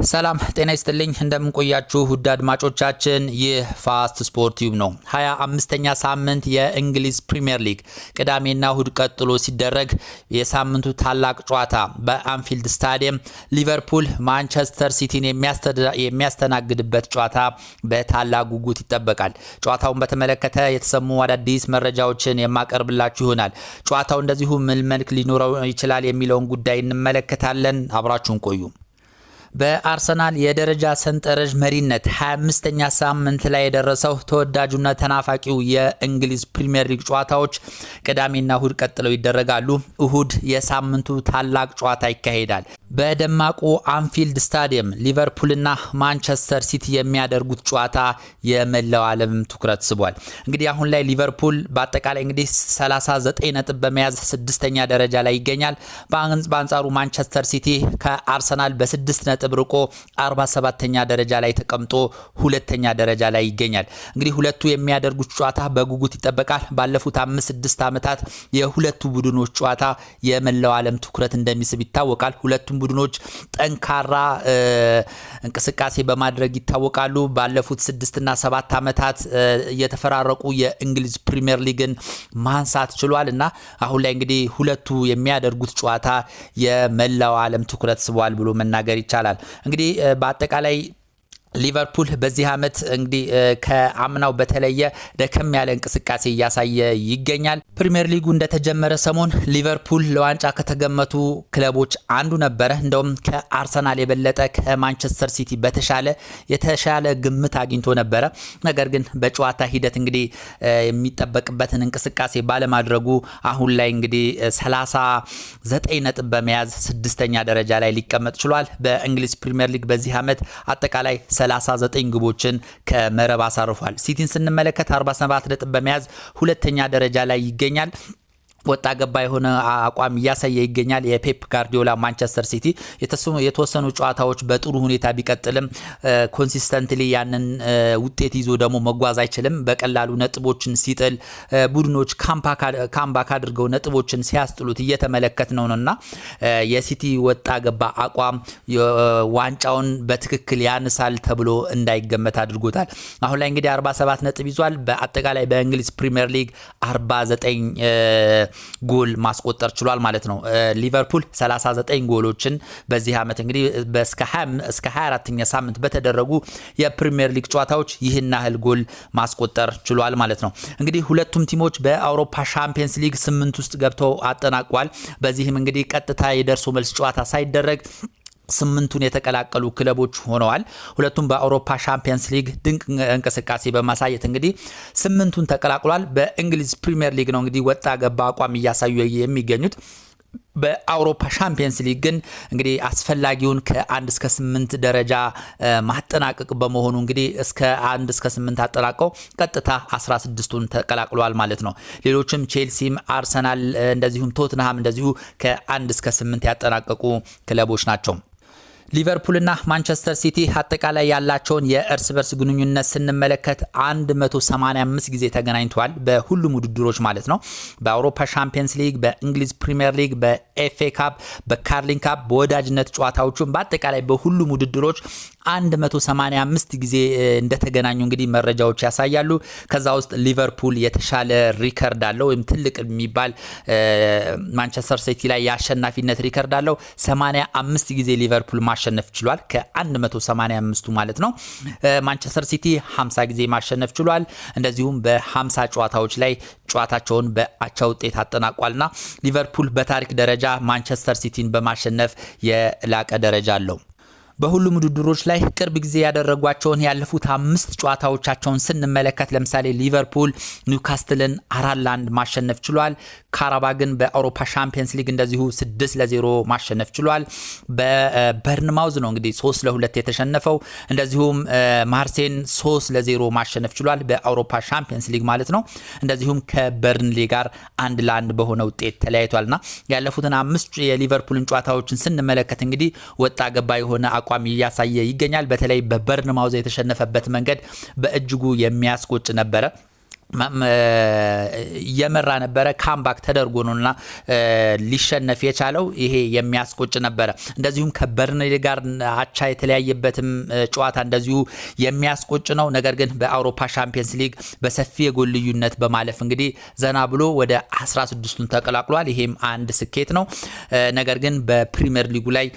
ሰላም ጤና ይስጥልኝ እንደምንቆያችሁ ውድ አድማጮቻችን ይህ ፋስት ስፖርት ዩብ ነው። 25ኛ ሳምንት የእንግሊዝ ፕሪሚየር ሊግ ቅዳሜና እሁድ ቀጥሎ ሲደረግ የሳምንቱ ታላቅ ጨዋታ በአንፊልድ ስታዲየም ሊቨርፑል ማንቸስተር ሲቲን የሚያስተናግድበት ጨዋታ በታላቅ ጉጉት ይጠበቃል። ጨዋታውን በተመለከተ የተሰሙ አዳዲስ መረጃዎችን የማቀርብላችሁ ይሆናል። ጨዋታው እንደዚሁ ምን መልክ ሊኖረው ይችላል የሚለውን ጉዳይ እንመለከታለን። አብራችሁን ቆዩ። በአርሰናል የደረጃ ሰንጠረዥ መሪነት 25ኛ ሳምንት ላይ የደረሰው ተወዳጁና ተናፋቂው የእንግሊዝ ፕሪሚየር ሊግ ጨዋታዎች ቅዳሜና እሁድ ቀጥለው ይደረጋሉ። እሁድ የሳምንቱ ታላቅ ጨዋታ ይካሄዳል። በደማቁ አንፊልድ ስታዲየም ሊቨርፑልና ማንቸስተር ሲቲ የሚያደርጉት ጨዋታ የመላው ዓለም ትኩረት ስቧል። እንግዲህ አሁን ላይ ሊቨርፑል በአጠቃላይ እንግዲህ 39 ነጥብ በመያዝ 6ኛ ደረጃ ላይ ይገኛል። በአንጻሩ ማንቸስተር ሲቲ ከአርሰናል በ6 ነጥብ ርቆ 47ኛ ደረጃ ላይ ተቀምጦ 2ኛ ደረጃ ላይ ይገኛል። እንግዲህ ሁለቱ የሚያደርጉት ጨዋታ በጉጉት ይጠበቃል። ባለፉት 5-6 ዓመታት የሁለቱ ቡድኖች ጨዋታ የመላው ዓለም ትኩረት እንደሚስብ ይታወቃል። ሁለቱም ቡድኖች ጠንካራ እንቅስቃሴ በማድረግ ይታወቃሉ። ባለፉት 6 እና 7 ዓመታት የተፈራረቁ የእንግሊዝ ፕሪሚየር ሊግን ማንሳት ችሏል እና አሁን ላይ እንግዲህ ሁለቱ የሚያደርጉት ጨዋታ የመላው ዓለም ትኩረት ስቧል ብሎ መናገር ይቻላል። እንግዲህ በአጠቃላይ ሊቨርፑል በዚህ ዓመት እንግዲህ ከአምናው በተለየ ደከም ያለ እንቅስቃሴ እያሳየ ይገኛል። ፕሪሚየር ሊጉ እንደተጀመረ ሰሞን ሊቨርፑል ለዋንጫ ከተገመቱ ክለቦች አንዱ ነበረ። እንደውም ከአርሰናል የበለጠ ከማንቸስተር ሲቲ የተሻለ ግምት አግኝቶ ነበረ። ነገር ግን በጨዋታ ሂደት እንግዲህ የሚጠበቅበትን እንቅስቃሴ ባለማድረጉ አሁን ላይ እንግዲህ 39 ነጥብ በመያዝ 6ኛ ደረጃ ላይ ሊቀመጥ ችሏል። በእንግሊዝ ፕሪሚየር ሊግ በዚህ ዓመት አጠቃላይ 39 ግቦችን ከመረብ አሳርፏል። ሲቲን ስንመለከት 47 ነጥብ በመያዝ 2ኛ ደረጃ ላይ ይገኛል። ወጣ ገባ የሆነ አቋም እያሳየ ይገኛል። የፔፕ ጋርዲዮላ ማንቸስተር ሲቲ የተወሰኑ ጨዋታዎች በጥሩ ሁኔታ ቢቀጥልም ኮንሲስተንትሊ ያንን ውጤት ይዞ ደግሞ መጓዝ አይችልም። በቀላሉ ነጥቦችን ሲጥል ቡድኖች ካምባክ አድርገው ነጥቦችን ሲያስጥሉት እየተመለከት ነውና የሲቲ ወጣ ገባ አቋም ዋንጫውን በትክክል ያንሳል ተብሎ እንዳይገመት አድርጎታል። አሁን ላይ እንግዲህ 47 ነጥብ ይዟል። በአጠቃላይ በእንግሊዝ ፕሪሚየር ሊግ 49 ጎል ማስቆጠር ችሏል ማለት ነው። ሊቨርፑል 39 ጎሎችን በዚህ ዓመት እንግዲህ እስከ 24ኛ ሳምንት በተደረጉ የፕሪሚየር ሊግ ጨዋታዎች ይህን ያህል ጎል ማስቆጠር ችሏል ማለት ነው። እንግዲህ ሁለቱም ቲሞች በአውሮፓ ሻምፒየንስ ሊግ 8 ውስጥ ገብተው አጠናቋል። በዚህም እንግዲህ ቀጥታ የደርሶ መልስ ጨዋታ ሳይደረግ 8ቱን የተቀላቀሉ ክለቦች ሆነዋል። ሁለቱም በአውሮፓ ሻምፒየንስ ሊግ ድንቅ እንቅስቃሴ በማሳየት እንግዲህ 8ቱን ተቀላቅሏል። በእንግሊዝ ፕሪሚየር ሊግ ነው እንግዲህ ወጣ ገባ አቋም እያሳዩ የሚገኙት። በአውሮፓ ሻምፒየንስ ሊግ ግን እንግዲህ አስፈላጊውን ከ1 እስከ 8 ደረጃ ማጠናቀቅ በመሆኑ እንግዲህ እስከ 1 እስከ 8 አጠናቀው ቀጥታ 16ቱን ተቀላቅሏል ማለት ነው። ሌሎችም ቼልሲም፣ አርሰናል እንደዚሁም ቶትንሃም እንደዚሁ ከ1 እስከ 8 ያጠናቀቁ ክለቦች ናቸው። ሊቨርፑልና ማንቸስተር ሲቲ አጠቃላይ ያላቸውን የእርስ በርስ ግንኙነት ስንመለከት 185 ጊዜ ተገናኝተዋል በሁሉም ውድድሮች ማለት ነው። በአውሮፓ ሻምፒየንስ ሊግ፣ በእንግሊዝ ፕሪሚየር ሊግ፣ በኤፍኤ ካፕ፣ በካርሊንግ ካፕ፣ በወዳጅነት ጨዋታዎቹም በአጠቃላይ በሁሉም ውድድሮች 185 ጊዜ እንደተገናኙ እንግዲህ መረጃዎች ያሳያሉ። ከዛ ውስጥ ሊቨርፑል የተሻለ ሪከርድ አለው ወይም ትልቅ የሚባል ማንቸስተር ሲቲ ላይ የአሸናፊነት ሪከርድ አለው። 85 ጊዜ ሊቨርፑል ማሸነፍ ችሏል ከ185ቱ ማለት ነው። ማንቸስተር ሲቲ 50 ጊዜ ማሸነፍ ችሏል። እንደዚሁም በ50 ጨዋታዎች ላይ ጨዋታቸውን በአቻ ውጤት አጠናቋልና ሊቨርፑል በታሪክ ደረጃ ማንቸስተር ሲቲን በማሸነፍ የላቀ ደረጃ አለው። በሁሉም ውድድሮች ላይ ቅርብ ጊዜ ያደረጓቸውን ያለፉት 5 ጨዋታዎቻቸውን ስንመለከት ለምሳሌ ሊቨርፑል ኒውካስትልን 4-1 ማሸነፍ ችሏል። ካራባግን በአውሮፓ ሻምፒየንስ ሊግ እንደዚሁ 6-0 ማሸነፍ ችሏል። በበርንማውዝ ነው እንግዲህ 3-2 የተሸነፈው። እንደዚሁም ማርሴን 3-0 ማሸነፍ ችሏል በአውሮፓ ሻምፒየንስ ሊግ ማለት ነው። እንደዚሁም ከበርንሌ ጋር 1-1 በሆነ ውጤት ተለያይቷልና ያለፉትን 5 የሊቨርፑልን ጨዋታዎችን ስንመለከት እንግዲህ ወጣ ገባ የሆነ አቋም እያሳየ ይገኛል። በተለይ በበርንማውዝ የተሸነፈበት መንገድ በእጅጉ የሚያስቆጭ ነበረ። እየመራ ነበረ። ካምባክ ተደርጎ ነውና ሊሸነፍ የቻለው ይሄ የሚያስቆጭ ነበረ። እንደዚሁም ከበርንሌ ጋር አቻ የተለያየበትም ጨዋታ እንደዚሁ የሚያስቆጭ ነው። ነገር ግን በአውሮፓ ሻምፒየንስ ሊግ በሰፊ የጎል ልዩነት በማለፍ እንግዲህ ዘና ብሎ ወደ 16ቱን ተቀላቅሏል። ይሄም አንድ ስኬት ነው። ነገር ግን በፕሪሚየር ሊጉ ላይ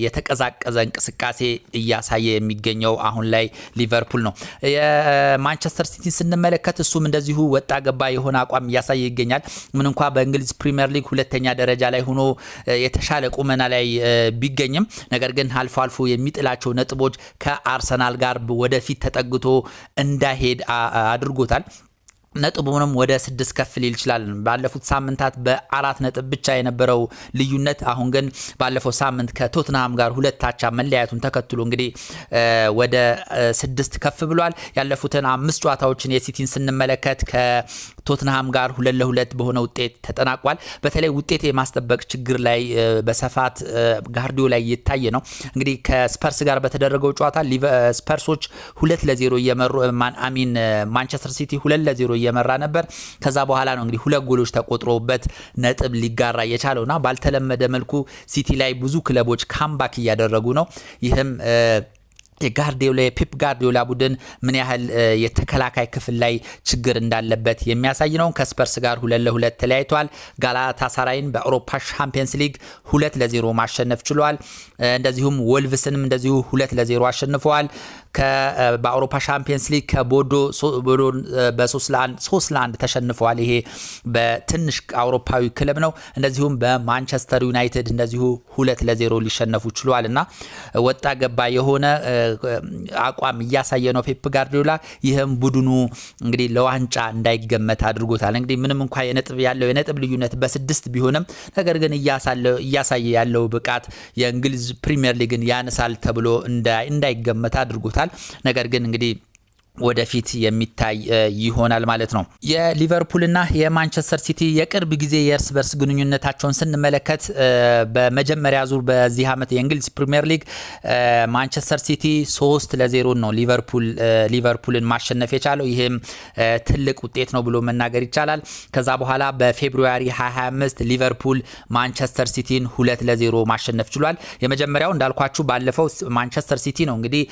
የተቀዛቀዘ እንቅስቃሴ እያሳየ የሚገኘው አሁን ላይ ሊቨርፑል ነው። የማንቸስተር ሲቲ ስንመለከት እሱም እንደዚሁ ወጣ ገባ የሆነ አቋም እያሳየ ይገኛል። ምን እንኳን በእንግሊዝ ፕሪሚየር ሊግ ሁለተኛ ደረጃ ላይ ሆኖ የተሻለ ቁመና ላይ ቢገኝም ነገር ግን አልፎ አልፎ የሚጥላቸው ነጥቦች ከአርሰናል ጋር ወደፊት ተጠግቶ እንዳይሄድ አድርጎታል። ነጥቡንም ወደ 6 ከፍ ሊል ይችላል። ባለፉት ሳምንታት በ4 ነጥብ ብቻ የነበረው ልዩነት አሁን ግን ባለፈው ሳምንት ከቶትንሃም ጋር 2 አቻ መለያየቱን ተከትሎ እንግዲህ ወደ 6 ከፍ ብሏል። ያለፉትን 5 ጨዋታዎችን የሲቲን ስንመለከት ከቶትንሃም ጋር 2-2 በሆነ ውጤት ተጠናቋል። በተለይ ውጤት የማስጠበቅ ችግር ላይ በሰፋት ጋርዲዮላ ላይ እየታየ ነው። እንግዲህ ከስፐርስ ጋር በተደረገው ጨዋታ ስፐርሶች 2-0 እየመሩ ማንቸስተር ሲቲ 2-0 እየመራ ነበር። ከዛ በኋላ ነው እንግዲህ 2 ጎሎች ተቆጥሮበት ነጥብ ሊጋራ የቻለውና ባልተለመደ መልኩ ሲቲ ላይ ብዙ ክለቦች ካምባክ እያደረጉ ነው። ይህም የፔፕ ጋርዲዮላ ቡድን ምን ያህል የተከላካይ ክፍል ላይ ችግር እንዳለበት የሚያሳይ ነው። ከስፐርስ ጋር 2-2 ተለያይቷል። ጋላታሳራይን በአውሮፓ ሻምፒየንስ ሊግ 2-0 ማሸነፍ ችሏል። እንደዚሁም ወልቭስንም እንደዚሁ 2-0 አሸንፈዋል። በአውሮፓ ሻምፒየንስ ሊግ ከቦዶ በ3-1 ተሸንፈዋል። ይሄ በትንሽ አውሮፓዊ ክለብ ነው። እንደዚሁም በማንቸስተር ዩናይትድ እንደዚሁ 2-0 ሊሸነፉ ችሏል እና ወጣ ገባ የሆነ አቋም እያሳየ ነው ፔፕ ጋርዲዮላ። ይህም ቡድኑ እንግዲህ ለዋንጫ እንዳይገመት አድርጎታል። እንግዲህ ምንም እንኳን የነጥብ ልዩነት በ6 ቢሆንም ነገር ግን እያሳየ ያለው ብቃት የእንግሊዝ ፕሪሚየር ሊግን ያነሳል ተብሎ እንዳይገመት አድርጎታል። ነገር ግን እንግዲህ ወደፊት የሚታይ ይሆናል ማለት ነው። የሊቨርፑልና የማንቸስተር ሲቲ የቅርብ ጊዜ የእርስ በርስ ግንኙነታቸውን ስንመለከት በመጀመሪያ ዙር በዚህ ዓመት የእንግሊዝ ፕሪሚየር ሊግ ማንቸስተር ሲቲ 3-0 ነው ሊቨርፑልን ማሸነፍ የቻለው። ይህም ትልቅ ውጤት ነው ብሎ መናገር ይቻላል። ከዛ በኋላ በፌብሩዋሪ 25 ሊቨርፑል ማንቸስተር ሲቲን 2-0 ማሸነፍ ችሏል። የመጀመሪያው እንዳልኳችሁ ባለፈው ማንቸስተር ሲቲ ነው እንግዲህ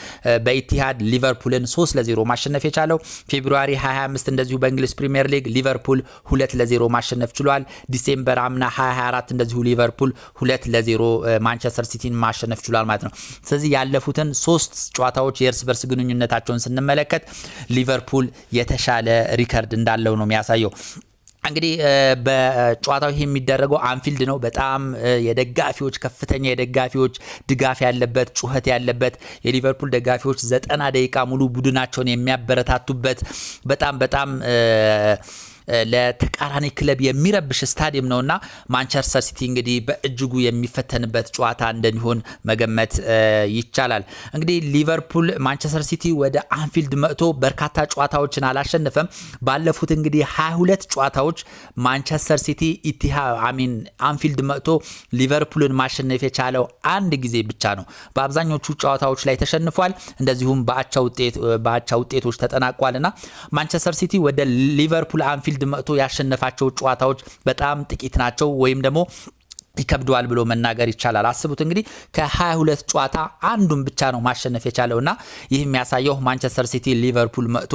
በኢቲሃድ ሊቨርፑልን 3-0 ማሸነፍ የቻለው። ፌብሩዋሪ 25 እንደዚሁ በእንግሊዝ ፕሪሚየር ሊግ ሊቨርፑል 2-0 ማሸነፍ ችሏል። ዲሴምበር አምና 2024 እንደዚሁ ሊቨርፑል 2-0 ማንቸስተር ሲቲን ማሸነፍ ችሏል ማለት ነው። ስለዚህ ያለፉትን 3 ጨዋታዎች የእርስ በርስ ግንኙነታቸውን ስንመለከት ሊቨርፑል የተሻለ ሪከርድ እንዳለው ነው የሚያሳየው። እንግዲህ በጨዋታው ይሄ የሚደረገው አንፊልድ ነው። በጣም የደጋፊዎች ከፍተኛ የደጋፊዎች ድጋፍ ያለበት ጩኸት ያለበት የሊቨርፑል ደጋፊዎች 90 ደቂቃ ሙሉ ቡድናቸውን የሚያበረታቱበት በጣም ለተቃራኒ ክለብ የሚረብሽ ስታዲየም ነውና ማንቸስተር ሲቲ እንግዲህ በእጅጉ የሚፈተንበት ጨዋታ እንደሚሆን መገመት ይቻላል። እንግዲህ ሊቨርፑል ማንቸስተር ሲቲ ወደ አንፊልድ መጥቶ በርካታ ጨዋታዎችን አላሸነፈም። ባለፉት እንግዲህ 22 ጨዋታዎች ማንቸስተር ሲቲ አንፊልድ መጥቶ ሊቨርፑልን ማሸነፍ የቻለው አንድ ጊዜ ብቻ ነው። በአብዛኞቹ ጨዋታዎች ላይ ተሸንፏል። እንደዚሁም በአቻ ውጤቶች ተጠናቋልና ማንቸስተር ሲቲ ወደ ሊቨርፑል አንፊልድ መጥቶ ያሸነፋቸው ጨዋታዎች በጣም ጥቂት ናቸው ወይም ደግሞ ይከብደዋል ብሎ መናገር ይቻላል። አስቡት እንግዲህ ከ22 ጨዋታ አንዱን ብቻ ነው ማሸነፍ የቻለውና ይህ የሚያሳየው ማንቸስተር ሲቲ ሊቨርፑል መጥቶ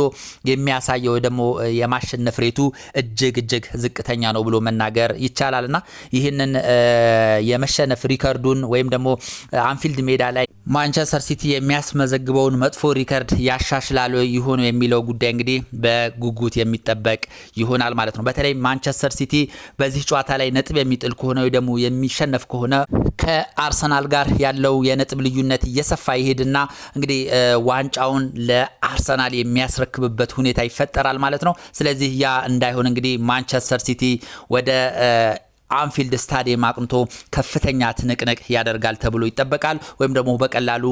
የሚያሳየው ደግሞ የማሸነፍ ሬቱ እጅግ ዝቅተኛ ነው ብሎ መናገር ይቻላልና ይህንን የመሸነፍ ሪከርዱን ወይም ደግሞ አንፊልድ ሜዳ ላይ ማንቸስተር ሲቲ የሚያስመዘግበውን መጥፎ ሪከርድ ያሻሽላል ይሆን የሚለው ጉዳይ እንግዲህ በጉጉት የሚጠበቅ ይሆናል ማለት ነው። በተለይ ማንቸስተር ሲቲ በዚህ ጨዋታ ላይ ነጥብ የሚጥል ከሆነ ወይ ደግሞ የሚሸነፍ ከሆነ ከአርሰናል ጋር ያለው የነጥብ ልዩነት እየሰፋ ይሄድና እንግዲህ ዋንጫውን ለአርሰናል የሚያስረክብበት ሁኔታ ይፈጠራል ማለት ነው። ስለዚህ ያ እንዳይሆን እንግዲህ ማንቸስተር ሲቲ ወደ አንፊልድ ስታዲየም አቅንቶ ከፍተኛ ትንቅንቅ ያደርጋል ተብሎ ይጠበቃል። ወይም ደግሞ በቀላሉ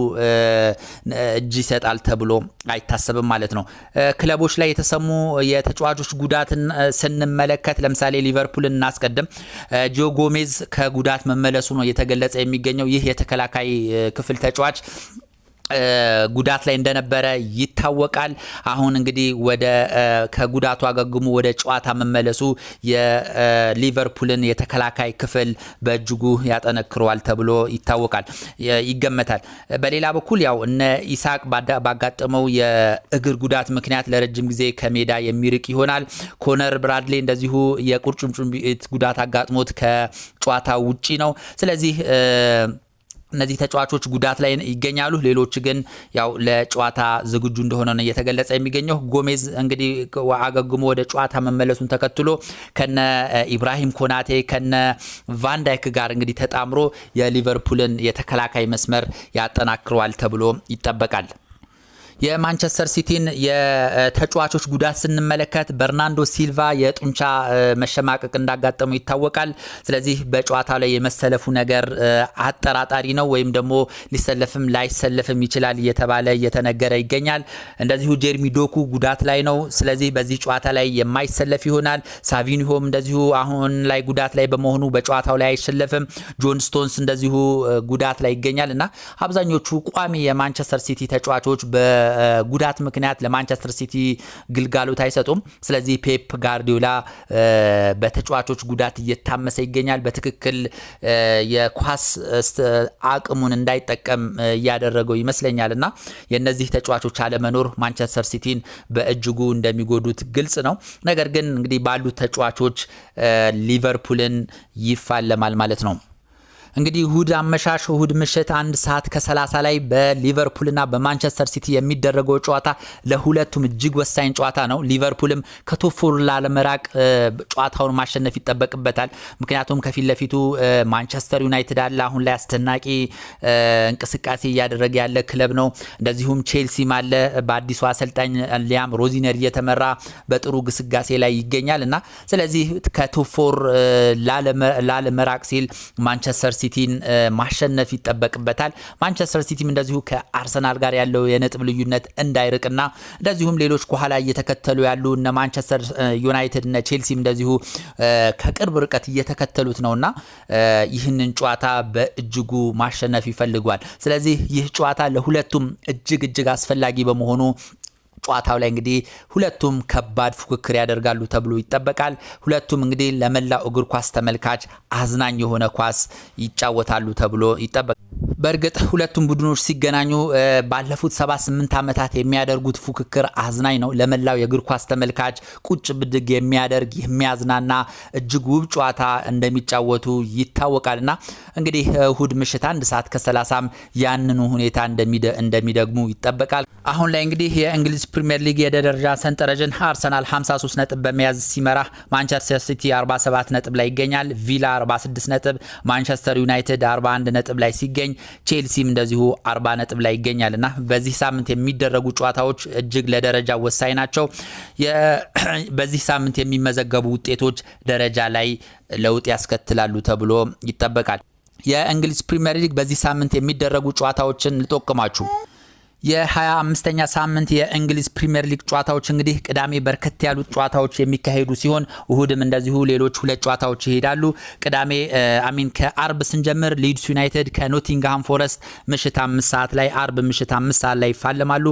እጅ ይሰጣል ተብሎ አይታሰብም ማለት ነው። ክለቦች ላይ የተሰሙ የተጫዋቾች ጉዳትን ስንመለከት ለምሳሌ ሊቨርፑልን እናስቀድም። ጆ ጎሜዝ ከጉዳት መመለሱ ነው የተገለጸ የሚገኘው። ይህ የተከላካይ ክፍል ተጫዋች ጉዳት ላይ እንደነበረ ይታወቃል። አሁን እንግዲህ ወደ ከጉዳቱ አገግሞ ወደ ጨዋታ መመለሱ የሊቨርፑልን የተከላካይ ክፍል በእጅጉ ያጠነክረዋል ተብሎ ይገመታል። በሌላ በኩል ያው እነ ኢሳቅ ባጋጠመው የእግር ጉዳት ምክንያት ለረጅም ጊዜ ከሜዳ የሚርቅ ይሆናል። ኮነር ብራድሌ እንደዚሁ የቁርጭምጭሚት ጉዳት አጋጥሞት ከጨዋታ ውጪ ነው። ስለዚህ እነዚህ ተጫዋቾች ጉዳት ላይ ይገኛሉ። ሌሎች ግን ያው ለጨዋታ ዝግጁ እንደሆነ ነው እየተገለጸ የሚገኘው። ጎሜዝ እንግዲህ አገግሞ ወደ ጨዋታ መመለሱን ተከትሎ ከነ ኢብራሂም ኮናቴ ከነ ቫንዳይክ ጋር እንግዲህ ተጣምሮ የሊቨርፑልን የተከላካይ መስመር ያጠናክረዋል ተብሎ ይጠበቃል። የማንቸስተር ሲቲን የተጫዋቾች ጉዳት ስንመለከት በርናንዶ ሲልቫ የጡንቻ መሸማቀቅ እንዳጋጠመው ይታወቃል። ስለዚህ በጨዋታ ላይ የመሰለፉ ነገር አጠራጣሪ ነው፣ ወይም ደግሞ ሊሰለፍም ላይሰለፍም ይችላል እየተነገረ ይገኛል። እንደዚሁ ጀርሚ ዶኩ ጉዳት ላይ ነው። ስለዚህ በዚህ ጨዋታ ላይ የማይሰለፍ ይሆናል። ሳቪኒሆም እንደዚሁ አሁን ላይ ጉዳት ላይ በመሆኑ በጨዋታው ላይ አይሰለፍም። ጆን ስቶንስ እንደዚሁ ጉዳት ላይ ይገኛል እና አብዛኞቹ ቋሚ የማንቸስተር ሲቲ ተጫዋቾች ጉዳት ምክንያት ለማንቸስተር ሲቲ ግልጋሎት አይሰጡም። ስለዚህ ፔፕ ጋርዲዮላ በተጫዋቾች ጉዳት እየታመሰ ይገኛል። በትክክል የኳስ አቅሙን እንዳይጠቀም እያደረገው ይመስለኛልና የነዚህ ተጫዋቾች አለመኖር ማንቸስተር ሲቲን በእጅጉ እንደሚጎዱት ግልጽ ነው። ነገር ግን እንግዲህ ባሉት ተጫዋቾች ሊቨርፑልን ይፋለማል ማለት ነው። እንግዲህ እሁድ ምሽት 1 ሰዓት ከ30 ላይ በሊቨርፑልና በማንቸስተር ሲቲ የሚደረገው ጨዋታ ለሁለቱም እጅግ ወሳኝ ጨዋታ ነው። ሊቨርፑልም ከቶፕ ፎር ላለመራቅ ጨዋታውን ማሸነፍ ይጠበቅበታል። ምክንያቱም ከፊት ለፊቱ ማንቸስተር ዩናይትድ አለ። አሁን ላይ አስደናቂ እንቅስቃሴ እያደረገ ያለ ክለብ ነው። እንደዚሁም ቼልሲም አለ በአዲሱ አሰልጣኝ ሊያም ሮዚነር እየተመራ በጥሩ ግስጋሴ ላይ ይገኛልና ስለዚህ ከቶፕ ፎር ላለመራቅ ሲል ማንቸስተር ሲቲን ማሸነፍ ይጠበቅበታል። ማንቸስተር ሲቲም እንደዚሁ ከአርሰናል ጋር ያለው የነጥብ ልዩነት እንዳይርቅና እንደዚሁም ሌሎች ከኋላ እየተከተሉ ያሉ እነ ማንቸስተር ዩናይትድ እና ቼልሲም እንደዚሁ ከቅርብ ርቀት እየተከተሉት ነውና ይህንን ጨዋታ በእጅጉ ማሸነፍ ይፈልጓል። ስለዚህ ይህ ጨዋታ ለሁለቱም እጅግ አስፈላጊ በመሆኑ ጨዋታው ላይ እንግዲህ ሁለቱም ከባድ ፉክክር ያደርጋሉ ተብሎ ይጠበቃል። ሁለቱም እንግዲህ ለመላው እግር ኳስ ተመልካች አዝናኝ የሆነ ኳስ ይጫወታሉ ተብሎ ይጠበቃል። በእርግጥ ሁለቱም ቡድኖች ሲገናኙ ባለፉት 78 ዓመታት የሚያደርጉት ፉክክር አዝናኝ ነው። ለመላው የእግር ኳስ ተመልካች ቁጭ ብድግ የሚያደርግ የሚያዝናና እጅግ ውብ ጨዋታ እንደሚጫወቱ ይታወቃልና እንግዲህ እሁድ ምሽት 1 ሰዓት ከ30 ያንኑ ሁኔታ እንደሚደግሙ ይጠበቃል። አሁን ላይ እንግዲህ የእንግሊዝ ፕሪሚየር ሊግ የደረጃ ሰንጠረዥን አርሰናል 53 ነጥብ በመያዝ ሲመራ ማንቸስተር ሲቲ 47 ነጥብ ላይ ይገኛል። ቪላ 46 ነጥብ፣ ማንቸስተር ዩናይትድ 41 ነጥብ ላይ ሲገኝ ቼልሲም እንደዚሁ 40 ነጥብ ላይ ይገኛልና በዚህ ሳምንት የሚደረጉ ጨዋታዎች እጅግ ለደረጃ ወሳኝ ናቸው። በዚህ ሳምንት የሚመዘገቡ ውጤቶች ደረጃ ላይ ለውጥ ያስከትላሉ ተብሎ ይጠበቃል። የእንግሊዝ ፕሪሚየር ሊግ በዚህ ሳምንት የሚደረጉ ጨዋታዎችን ልጠቁማችሁ። የ25ኛ ሳምንት የእንግሊዝ ፕሪሚየር ሊግ ጨዋታዎች እንግዲህ ቅዳሜ በርከት ያሉ ጨዋታዎች የሚካሄዱ ሲሆን እሁድም እንደዚሁ ሌሎች ሁለት ጨዋታዎች ይሄዳሉ። ቅዳሜ ከአርብ ስንጀምር ሊድስ ዩናይትድ ከኖቲንግሃም ፎረስት ምሽት 5 ሰዓት ላይ አርብ ምሽት 5 ሰዓት ላይ ይፋለማሉ።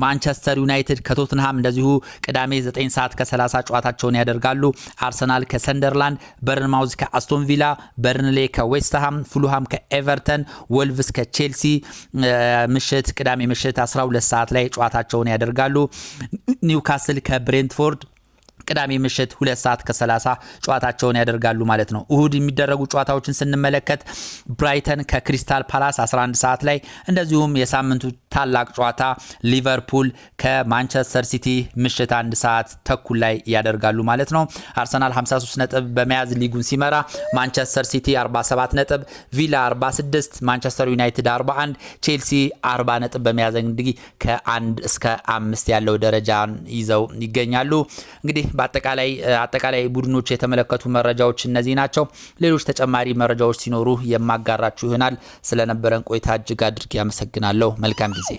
ማንቸስተር ዩናይትድ ከቶትንሃም እንደዚሁ ቅዳሜ 9 ሰዓት ከ30 ጨዋታቸውን ያደርጋሉ። አርሰናል ከሰንደርላንድ፣ በርንማውዝ ከአስቶን ቪላ፣ በርንሌ ከዌስትሃም፣ ፉልሃም ከኤቨርተን፣ ወልቭስ ከቼልሲ ምሽት ቅዳሜ ምሽት 12 ሰዓት ላይ ጨዋታቸውን ያደርጋሉ። ኒውካስል ከብሬንትፎርድ ቅዳሜ ምሽት 2 ሰዓት ከ30 ጨዋታቸውን ያደርጋሉ ማለት ነው። እሁድ የሚደረጉ ጨዋታዎችን ስንመለከት ብራይተን ከክሪስታል ፓላስ 11 ሰዓት ላይ እንደዚሁም የሳምንቱ ታላቅ ጨዋታ ሊቨርፑል ከማንቸስተር ሲቲ ምሽት 1 ሰዓት ተኩል ላይ ያደርጋሉ ማለት ነው። አርሰናል 53 ነጥብ በመያዝ ሊጉን ሲመራ ማንቸስተር ሲቲ 47 ነጥብ፣ ቪላ 46፣ ማንቸስተር ዩናይትድ 41፣ ቼልሲ 40 ነጥብ በመያዝ እንግዲህ ከ1 እስከ 5 ያለው ደረጃን ይዘው ይገኛሉ። እንግዲህ አጠቃላይ ቡድኖች የተመለከቱ መረጃዎች እነዚህ ናቸው። ሌሎች ተጨማሪ መረጃዎች ሲኖሩ የማጋራችሁ ይሆናል። ስለነበረን ቆይታ እጅግ አድርጌ አመሰግናለሁ። መልካም ጊዜ